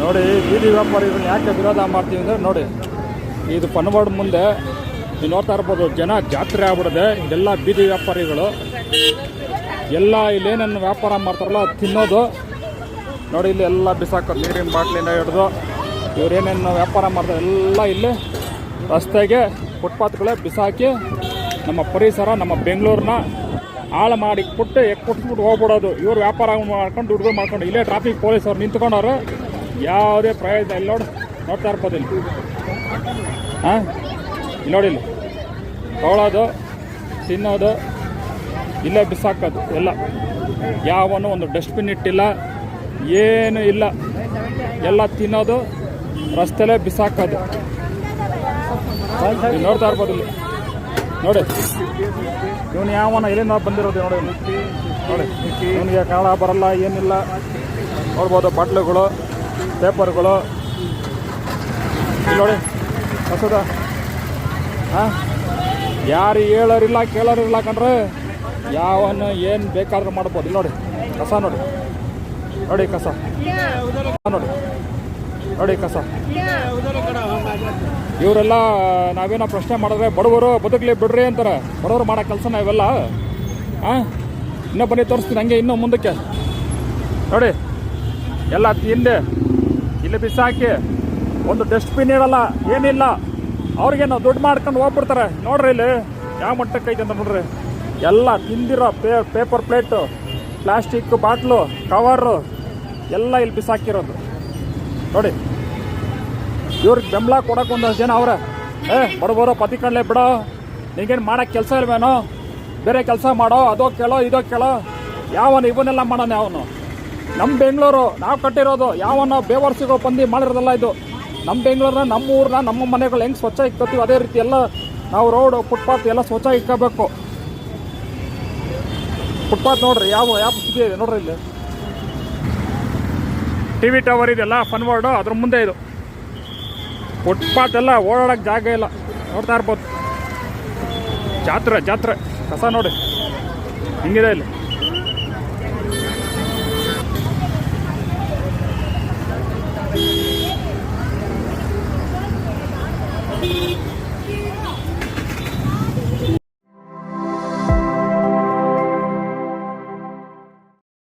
ನೋಡಿ ಬೀದಿ ವ್ಯಾಪಾರಿಗಳನ್ನ ಯಾಕೆ ವಿರೋಧ ಮಾಡ್ತೀವಿ ಅಂದರೆ ನೋಡಿ, ಇದು ಪನ್ವಾಡ್ ಮುಂದೆ ನೀವು ನೋಡ್ತಾ ಇರ್ಬೋದು, ಜನ ಜಾತ್ರೆ ಆಗ್ಬಿಡಿದೆ. ಇದೆಲ್ಲ ಬೀದಿ ವ್ಯಾಪಾರಿಗಳು ಎಲ್ಲ ಇಲ್ಲೇನೇನು ವ್ಯಾಪಾರ ಮಾಡ್ತಾರಲ್ಲ ಅದು ತಿನ್ನೋದು ನೋಡಿ. ಇಲ್ಲಿ ಎಲ್ಲ ಬಿಸಾಕೋದು, ನೀರಿನ ಬಾಟ್ಲಿಂದ ಹಿಡಿದು ಇವರೇನೇನು ವ್ಯಾಪಾರ ಮಾಡ್ತಾರೆ ಎಲ್ಲ ಇಲ್ಲಿ ರಸ್ತೆಗೆ ಫುಟ್ಪಾತ್ಗಳೇ ಬಿಸಾಕಿ ನಮ್ಮ ಪರಿಸರ, ನಮ್ಮ ಬೆಂಗಳೂರನ್ನ ಹಾಳು ಮಾಡಿ ಕೊಟ್ಬಿಟ್ಟು ಹೋಗ್ಬಿಡೋದು. ಇವ್ರು ವ್ಯಾಪಾರ ಮಾಡ್ಕೊಂಡು ದುಡ್ಡು ಮಾಡ್ಕೊಂಡು ಇಲ್ಲೇ ಟ್ರಾಫಿಕ್ ಪೊಲೀಸ್ ಅವ್ರು ನಿಂತ್ಕೊಂಡವ್ರು, ಯಾವುದೇ ಪ್ರಯೋಜನ ಇಲ್ಲ. ನೋಡ್ತಾ ಇರ್ಬೋದು ಇಲ್ಲಿ. ಹಾಂ, ಇಲ್ಲಿ ನೋಡಿ, ಇಲ್ಲಿ ತೊಗೊಳೋದು, ತಿನ್ನೋದು, ಇಲ್ಲೇ ಬಿಸಾಕೋದು ಎಲ್ಲ. ಯಾವನು ಒಂದು ಡಸ್ಟ್ಬಿನ್ ಇಟ್ಟಿಲ್ಲ, ಏನು ಇಲ್ಲ, ಎಲ್ಲ ತಿನ್ನೋದು ರಸ್ತೆಲೇ ಬಿಸಾಕೋದು. ನೋಡ್ತಾ ಇರ್ಬೋದು ಇಲ್ಲಿ ನೋಡಿ. ಇವನು ಯಾವನ ಎಲ್ಲಿಂದ ಬಂದಿರೋದು ನೋಡಿ. ನೋಡಿ ಇವನಿಗೆ ಕನ್ನಡ ಬರಲ್ಲ, ಏನಿಲ್ಲ. ನೋಡ್ಬೋದು ಬಾಟ್ಲುಗಳು, ಪೇಪರ್ಗಳು ಇಲ್ಲಿ ನೋಡಿ ಹೊಸದ. ಹಾಂ, ಯಾರು ಹೇಳೋರಿಲ್ಲ ಕೇಳೋರಿಲ್ಲ ಕಂಡ್ರೆ ಯಾವನು ಏನು ಬೇಕಾದ್ರೂ ಮಾಡ್ಬೋದು. ಇಲ್ಲಿ ನೋಡಿ ಕಸ, ನೋಡಿ ನೋಡಿ ಕಸ, ನೋಡಿ ನೋಡಿ ಕಸ. ಇವರೆಲ್ಲ ನಾವೇನೋ ಪ್ರಶ್ನೆ ಮಾಡಿದ್ರೆ ಬಡವರು ಬದುಕಲಿ ಬಿಡ್ರಿ ಅಂತಾರೆ. ಬಡವರು ಮಾಡೋ ಕೆಲಸನ ಇವೆಲ್ಲ. ಹಾಂ, ಇನ್ನೂ ಬನ್ನಿ ತೋರಿಸ್ತೀನಿ ಹಂಗೆ ಇನ್ನೂ ಮುಂದಕ್ಕೆ. ನೋಡಿ ಎಲ್ಲ ತಿಂದೆ ಇಲ್ಲಿ ಬಿಸಾಕಿ ಒಂದು ಡಸ್ಟ್ಬಿನ್ ಇರಲ್ಲ, ಏನಿಲ್ಲ. ಅವ್ರಿಗೇನು ದುಡ್ಡು ಮಾಡ್ಕೊಂಡು ಹೋಗ್ಬಿಡ್ತಾರೆ. ನೋಡ್ರಿ ಇಲ್ಲಿ ಯಾವ ಮಟ್ಟಕ್ಕೆ ಐತೆ ಅಂತ ನೋಡ್ರಿ. ಎಲ್ಲ ತಿಂದಿರೋ paper plate, plastic bottle, cover ಎಲ್ಲ ಇಲ್ಲಿ ಬಿಸಾಕಿರೋದು ನೋಡಿ. ಇವ್ರಿಗೆ ಬೆಂಬಲ ಕೊಡೋಕೆ ಒಂದಷ್ಟು ಜನ ಅವ್ರೆ. ಬಡಬರೋ ಪತಿ ಕಡಲೆ ಬಿಡೋ, ನಿನಗೇನು ಮಾಡೋಕ್ಕೆ ಕೆಲಸ ಇಲ್ವೇನೋ, ಬೇರೆ ಕೆಲಸ ಮಾಡೋ, ಅದೋ ಕೇಳೋ ಇದೋ ಕೇಳೋ. ಯಾವನು ಇವನ್ನೆಲ್ಲ ಮಾಡೋಣ? ಅವನು ನಮ್ಮ ಬೆಂಗಳೂರು ನಾವು ಕಟ್ಟಿರೋದು. ಯಾವನ ಬೇವರ್ಸಿಗೋ ಬಂದು ಮಾಡಿರೋದಲ್ಲ ಇದು. ನಮ್ಮ ಬೆಂಗಳೂರನ್ನ, ನಮ್ಮ ಊರನ್ನ, ನಮ್ಮ ಮನೆಗಳು ಹೆಂಗೆ ಸ್ವಚ್ಛ ಇಟ್ಕೋತೀವಿ ಅದೇ ರೀತಿ ಎಲ್ಲ ನಾವು ರೋಡು ಫುಟ್ಪಾತ್ ಎಲ್ಲ ಸ್ವಚ್ಛ ಇಟ್ಕೋಬೇಕು. ಫುಟ್ಪಾತ್ ನೋಡ್ರಿ ಯಾವ ಸ್ಥಿತಿ ಇದೆ ನೋಡ್ರಿ. ಇಲ್ಲಿ TV ಟವರ್ ಇದೆಲ್ಲ ಫನ್ವಾರ್ಡು, ಅದ್ರ ಮುಂದೆ ಇದು ಫುಟ್ಪಾತ್ ಎಲ್ಲ ಓಡಾಡೋಕ್ಕೆ ಜಾಗ ಇಲ್ಲ. ನೋಡ್ತಾ ಇರ್ಬೋದು. ಜಾತ್ರೆ ಕಸ ನೋಡಿ ಹಿಂಗಿದೆ ಇಲ್ಲಿ.